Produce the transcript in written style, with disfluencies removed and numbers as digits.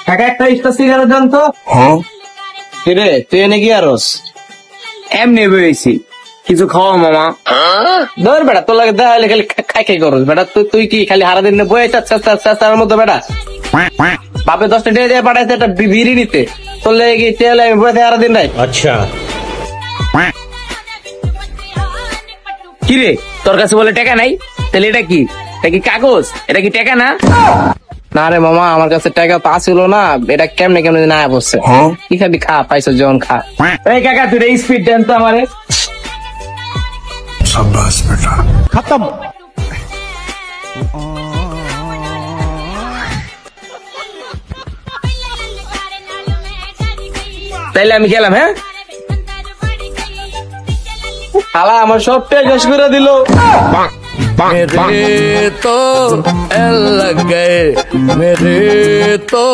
কাকা একটা star cigarette দেন তো। কিরে তুই এনে কি আরস? এমনি বইছি কিছু খাওয়া মামা। ধর বেটা, তোর লাগে দেখা হলে খালি খাই খাই করস বেটা। তুই কি খালি হারা দিন বয়ে চার মতো বেটা? বাপে 10টা টাকা দিয়ে পাঠাইছে একটা বিড়ি নিতে, তোর লেগে কি তেল আমি বয়ে হারা দিন নাই? अच्छा কিরে তোর কাছে বলে টাকা নাই? তাহলে এটা কি? এটা কি কাগজ? এটা কি টাকা না? না রে মামা, আমার কাছে টাকা তো আসিল না। এটা কেমনে কেমনে না বসছে। কি খাবি খা, পাইছো যখন খা। এই কাকা তুই স্পিড দেন তো আমারে। खत्म তাইলে আমি গেলাম। হ্যাঁ খালা আমার সব টাকা শেষ করে দিল। मेरे तो लग गए मेरे तो